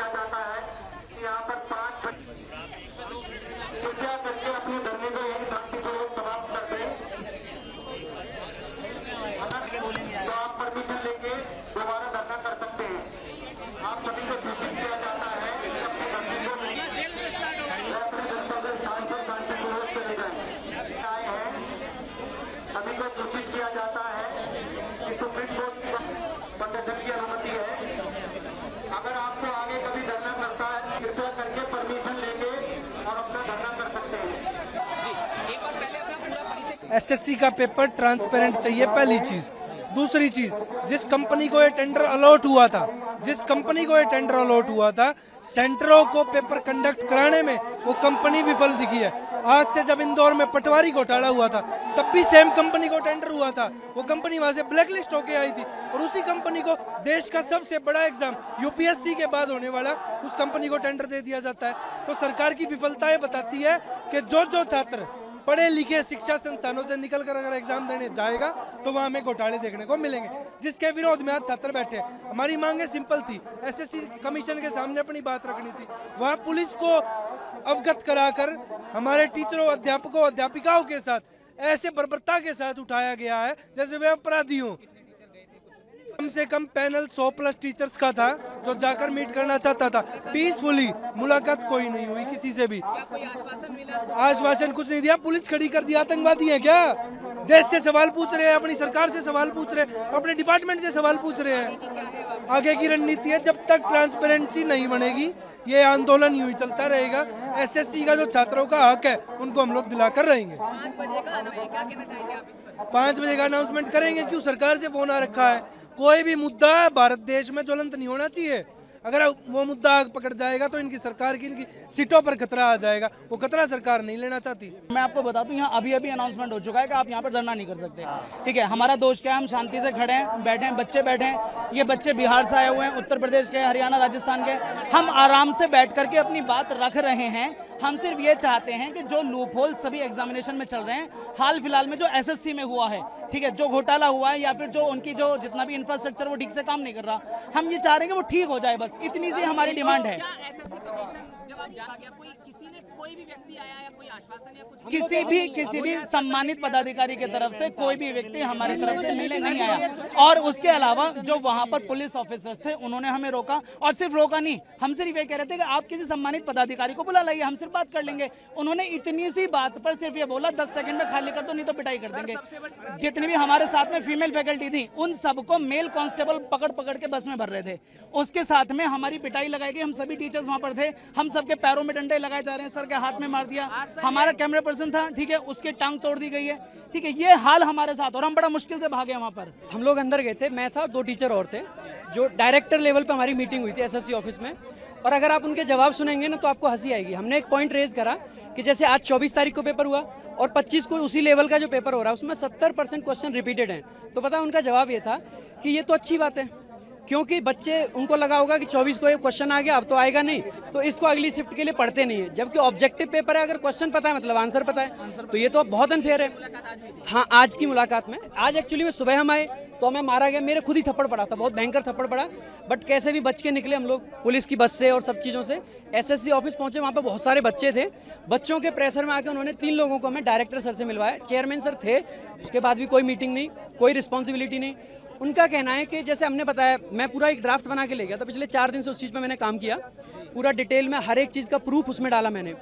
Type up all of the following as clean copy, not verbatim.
किया जाता है कि यहाँ पर 5 कृपया करके अपने धरने को यही शांतिपूर्वक समाप्त कर दें। तो आप परमिशन लेके दोबारा धरना कर सकते हैं। आप सभी को सूचित किया जाता है कि अपने धरने को अपने जनता से शांतिपूर्वक चले जाए आए हैं। सभी को सूचित किया जाता है कि सुप्रीम कोर्ट की प्रदर्शन की अनुमति है। अगर आपको आगे कभी धरना करता है कृपया करके परमिशन लेके और अपना धरना कर सकते हैं। एसएससी का पेपर ट्रांसपेरेंट चाहिए, पहली चीज। दूसरी चीज, जिस कंपनी को ये टेंडर अलॉट हुआ था, सेंटरों को पेपर कंडक्ट कराने में वो कंपनी विफल दिखी है। आज से जब इंदौर में पटवारी घोटाला हुआ था तब भी सेम कंपनी को टेंडर हुआ था, वो कंपनी वहां से ब्लैकलिस्ट होके आई थी और उसी कंपनी को देश का सबसे बड़ा एग्जाम यूपीएससी के बाद होने वाला उस कंपनी को टेंडर दे दिया जाता है। तो सरकार की विफलताएं बताती है कि जो छात्र पढ़े लिखे शिक्षा संस्थानों से निकलकर अगर एग्जाम देने जाएगा तो वहां हमें घोटाले देखने को मिलेंगे, जिसके विरोध में आज छात्र बैठे हैं। हमारी मांगे सिंपल थी, एसएससी कमीशन के सामने अपनी बात रखनी थी, वहां पुलिस को अवगत कराकर हमारे टीचरों, अध्यापकों, अध्यापिकाओं के साथ ऐसे बर्बरता के साथ उठाया गया है जैसे वे अपराधी हों। कम से कम पैनल 100+ टीचर्स का था जो जाकर मीट करना चाहता था। पीसफुली मुलाकात कोई नहीं हुई किसी से भी, आश्वासन कुछ नहीं दिया। पुलिस खड़ी कर दिया, आतंकवादी है क्या? देश से सवाल पूछ रहे हैं, अपनी सरकार से सवाल पूछ रहे हैं, अपने डिपार्टमेंट से सवाल पूछ रहे हैं। आगे की रणनीति है, जब तक ट्रांसपेरेंसी नहीं बनेगी ये आंदोलन यूं ही चलता रहेगा। एसएससी का जो छात्रों का हक है उनको हम लोग दिलाकर रहेंगे। 5 बजे का अनाउंसमेंट करेंगे। क्यों? सरकार से फोन आ रखा है। कोई भी मुद्दा भारत देश में ज्वलंत नहीं होना चाहिए। अगर वो मुद्दा आग पकड़ जाएगा तो इनकी सरकार की, इनकी सीटों पर खतरा आ जाएगा। वो खतरा सरकार नहीं लेना चाहती। मैं आपको बता दूं, यहाँ अभी अनाउंसमेंट हो चुका है कि आप यहाँ पर धरना नहीं कर सकते। ठीक है, हमारा दोष क्या है, हम शांति से खड़े हैं, बैठे हैं, बच्चे बैठे हैं। ये बच्चे बिहार से आए हुए हैं, उत्तर प्रदेश के, हरियाणा, राजस्थान के। हम आराम से बैठ करके अपनी बात रख रहे हैं। हम सिर्फ ये चाहते हैं कि जो लूप होल सभी एग्जामिनेशन में चल रहे हैं, हाल फिलहाल में जो एसएससी में हुआ है, ठीक है, जो घोटाला हुआ है या फिर जो उनकी जो जितना भी इंफ्रास्ट्रक्चर वो ठीक से काम नहीं कर रहा, हम ये चाह रहे हैं कि वो ठीक हो जाए। बस इतनी सी हमारी डिमांड है। किसी भी सम्मानित पदाधिकारी की तरफ से कोई भी व्यक्ति हमारी तरफ से मिलने नहीं आया। और उसके अलावा जो वहां पर पुलिस ऑफिसर्स थे उन्होंने हमें रोका, और सिर्फ रोका नहीं, हम सिर्फ ये कह रहे थे कि आप किसी सम्मानित पदाधिकारी को बुला लाइए, हम सिर्फ बात कर लेंगे। उन्होंने इतनी सी बात पर सिर्फ ये बोला 10 सेकंड में खाली कर दो नहीं तो पिटाई कर देंगे। जितनी भी हमारे साथ में फीमेल फैकल्टी थी उन सबको मेल कांस्टेबल पकड़ के बस में भर रहे थे। उसके साथ में हमारी पिटाई लगाई गई। हम सभी टीचर्स वहां पर थे, हम सबके पैरों में डंडे लगाए जा रहे हैं, सर के हाथ में मार दिया। हमारा कैमरा पर्सन था, ठीक है, उसकी टांग तोड़ दी गई है। ठीक है, ये हाल हमारे साथ, और हम बड़ा मुश्किल से भागे वहां पर। हम लोग अंदर गए थे, मैं था, 2 टीचर और थे। जो डायरेक्टर लेवल पे हमारी मीटिंग हुई थी एसएससी ऑफिस में, और अगर आप उनके जवाब सुनेंगे ना तो आपको हंसी आएगी। हमने एक पॉइंट रेज करा कि जैसे आज 24 तारीख को पेपर हुआ और 25 को उसी लेवल का जो पेपर हो रहा है उसमें 70% क्वेश्चन रिपीटेड हैं। तो पता उनका जवाब ये था कि ये तो अच्छी बात है, क्योंकि बच्चे, उनको लगा होगा कि 24 को ये क्वेश्चन आ गया, अब तो आएगा नहीं, तो इसको अगली शिफ्ट के लिए पढ़ते नहीं है। जबकि ऑब्जेक्टिव पेपर है, अगर क्वेश्चन पता है मतलब आंसर पता है, तो ये तो बहुत अनफेयर है। हाँ, आज की मुलाकात में, आज एक्चुअली में सुबह हम आए तो हमें मारा गया, मेरे खुद ही थप्पड़ पड़ा था, बहुत भयंकर थप्पड़ पड़ा, बट कैसे भी बच के निकले हम लोग पुलिस की बस से और सब चीज़ों से। एसएससी ऑफिस पहुंचे, वहाँ पे बहुत सारे बच्चे थे। बच्चों के प्रेशर में आकर उन्होंने 3 लोगों को हमें डायरेक्टर सर से मिलवाया। चेयरमैन सर थे, उसके बाद भी कोई मीटिंग नहीं, कोई रिस्पॉन्सिबिलिटी नहीं। उनका कहना है कि जैसे हमने बताया, मैं पूरा एक ड्राफ्ट बना के ले गया था, पिछले 4 दिन से उस चीज़ पे मैंने काम किया, पूरा डिटेल में हर एक चीज़ का प्रूफ उसमें डाला मैंने,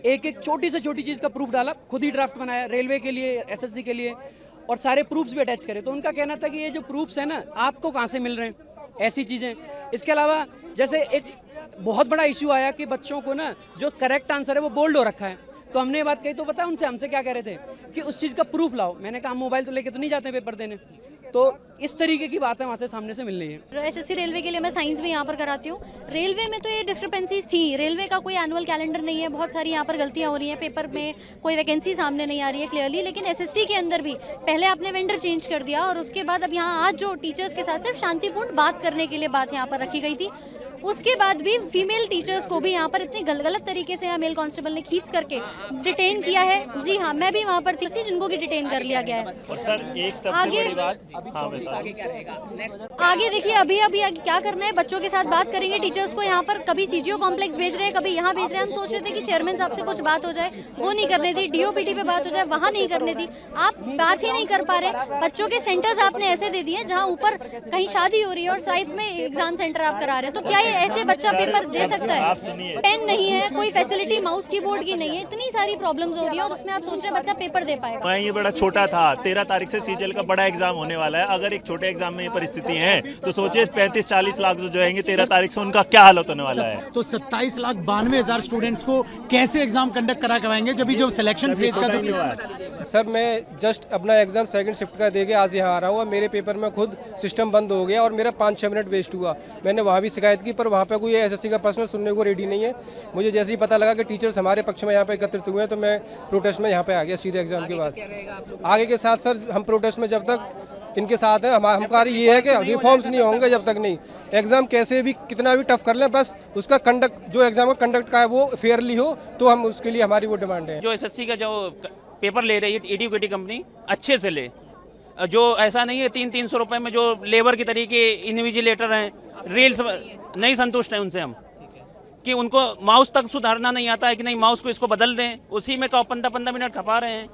एक छोटी से छोटी चीज़ का प्रूफ डाला, खुद ही ड्राफ्ट बनाया रेलवे के लिए, एसएससी के लिए, और सारे प्रूफ्स भी अटैच करे। तो उनका कहना था कि ये जो प्रूफ्स है ना, आपको कहाँ से मिल रहे हैं ऐसी चीज़ें। इसके अलावा जैसे एक बहुत बड़ा इशू आया कि बच्चों को ना जो करेक्ट आंसर है वो बोल्ड हो रखा है, तो हमने ये बात कही तो पता उनसे हमसे क्या कह रहे थे कि उस चीज़ का प्रूफ लाओ। मैंने कहा मोबाइल तो लेके तो नहीं जाते पेपर देने, तो इस तरीके की बातें वहाँ से सामने से मिल रही है। एसएससी रेलवे के लिए मैं साइंस भी यहाँ पर कराती हूँ। रेलवे में तो ये डिस्क्रिपेंसीज थी, रेलवे का कोई एनुअल कैलेंडर नहीं है, बहुत सारी यहाँ पर गलतियाँ हो रही हैं, पेपर में कोई वैकेंसी सामने नहीं आ रही है क्लियरली। लेकिन एसएससी के अंदर भी पहले आपने वेंडर चेंज कर दिया और उसके बाद अब यहाँ आज जो टीचर्स के साथ सिर्फ शांतिपूर्ण बात करने के लिए बात यहाँ पर रखी गई थी, उसके बाद भी फीमेल टीचर्स को भी यहाँ पर इतनी गलत तरीके से मेल कांस्टेबल ने खींच करके डिटेन किया है। जी हाँ, मैं भी वहाँ पर थी जिनको की डिटेन कर लिया गया है। और सर एक सबसे आगे बड़ी बात, आगे देखिए, अभी क्या करना है, बच्चों के साथ बात करेंगे। टीचर्स को यहाँ पर कभी सीजीओ कॉम्प्लेक्स भेज रहे हैं, कभी यहाँ भेज रहे हैं। हम सोच रहे थे कि चेयरमैन साहब से कुछ बात हो जाए, वो नहीं करने दी। डीओपीटी पे बात हो जाए, वहाँ नहीं करने दी। आप बात ही नहीं कर पा रहे। बच्चों के सेंटर्स आपने ऐसे दे दिए जहाँ ऊपर कहीं शादी हो रही है और साइड में एग्जाम सेंटर आप करा रहे हैं। तो क्या ये ऐसे बच्चा पेपर दे सकता है? पेन नहीं है, कोई फैसिलिटी माउस कीबोर्ड की नहीं है, इतनी सारी प्रॉब्लम्स हो रही है और उसमें आप सोच रहे हैं बच्चा पेपर दे पाएगा। ये बड़ा छोटा था, 13 तारीख से सीजीएल का बड़ा एग्जाम होने वाला है। अगर एक छोटे एग्जाम में ये परिस्थिति है तो सोचिए 35-40 लाख जो आएंगे 13 तारीख से, उनका क्या हालत होने वाला है। तो 27,92,000 स्टूडेंट्स को कैसे एग्जाम कंडक्ट कराएंगे जब जो सिलेक्शन फेज का जो। सर मैं जस्ट अपना एग्जाम सेकंड शिफ्ट का देके आज यहाँ आ रहा हूँ और मेरे पेपर में खुद सिस्टम बंद हो गया और मेरा 5-6 मिनट वेस्ट हुआ। मैंने वहाँ भी शिकायत की पर वहाँ पे कोई एसएससी का पर्सनल सुनने को रेडी नहीं है। मुझे जैसे ही पता लगा कि टीचर्स हमारे पक्ष में यहाँ पे एकत्रित हुए हैं तो मैं प्रोटेस्ट में यहाँ पे आ गया सीधे एग्जाम के बाद। आगे के साथ सर हम प्रोटेस्ट में जब तक इनके साथ है, हमारा कार्य ये है कि रिफॉर्म्स नहीं होंगे जब तक नहीं। एग्जाम कैसे भी कितना भी टफ कर लें, बस उसका कंडक्ट जो एग्जाम का कंडक्ट का है वो फेयरली हो, तो हम उसके लिए हमारी वो डिमांड है। जो एसएससी का जो पेपर ले रही है एडुकेटी कंपनी, अच्छे से ले। जो ऐसा नहीं है 300-300 रुपए में जो लेबर की तरीके इन्विजिलेटर हैं, रील्स नहीं संतुष्ट हैं उनसे हम, कि उनको माउस तक सुधारना नहीं आता है कि नहीं माउस को इसको बदल दें, उसी में 15 मिनट खपा रहे हैं।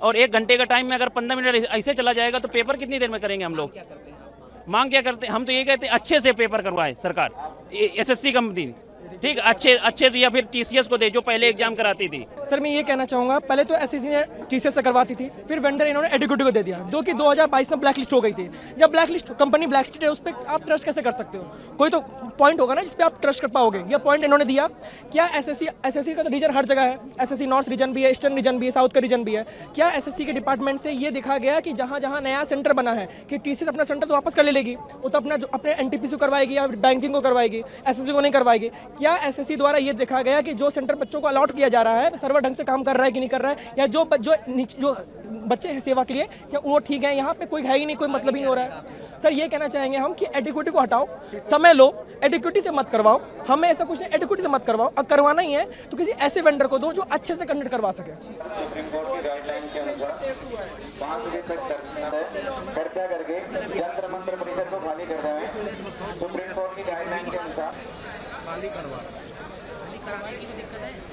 और 1 घंटे का टाइम में अगर 15 मिनट ऐसे चला जाएगा तो पेपर कितनी देर में करेंगे हम लोग? मांग क्या करते हैं हम? तो ये कहते हैं अच्छे से पेपर करवाए सरकार, एसएससी कंपनी, ठीक, अच्छे से, या फिर टीसीएस को दे जो पहले एग्जाम कराती थी। सर मैं ये कहना चाहूँगा, पहले तो एसएससी ने टीसीएस से करवाती थी, फिर वेंडर इन्होंने एडुकेटी को दे दिया, जो कि 2022 में ब्लैक लिस्ट हो गई थी। जब black list company black list है, उस पर आप ट्रस्ट कैसे कर सकते हो? कोई तो पॉइंट होगा ना जिस पे आप ट्रस्ट कर पाओगे। ये पॉइंट इन्होंने दिया। क्या एसएससी का तो रीजन हर जगह है, एसएससी नॉर्थ रीजन भी है, ईस्टर्न रीजन भी है, साउथ का रीजन भी है। क्या एसएससी के डिपार्टमेंट से ये देखा गया कि जहाँ जहाँ नया सेंटर बना है कि टीसीएस अपना सेंटर तो वापस कर ले लेगी, वो तो अपने एनटीपीसी करवाएगी या बैंकिंग को करवाएगी, एसएससी को नहीं करवाएगी? क्या एसएससी द्वारा ये देखा गया कि जो सेंटर बच्चों को अलॉट किया जा रहा है सर्वर ढंग से काम कर रहा है कि नहीं कर रहा है, या जो बच्चे हैं सेवा के लिए क्या वो ठीक है? यहाँ पे कोई है ही नहीं, कोई मतलब ही नहीं हो रहा है। सर ये कहना चाहेंगे हम कि एडुकेटी को हटाओ, समय लो, एडुकेटी से मत करवाओ। हमें ऐसा कुछ नहीं, एडुकेटी से मत करवाओ। अब करवाना ही है तो किसी ऐसे वेंडर को दो जो अच्छे से कंडक्ट करवा सके। सुप्रीम कोर्ट की गाइडलाइन के अनुसार 5 बजे तक चर्चा करके जंतर मंत्र परिसर को खाली कर रहे हैं। सुप्रीम कोर्ट की गाइडलाइन के अनुसार खाली करवाने की दिक्कत है।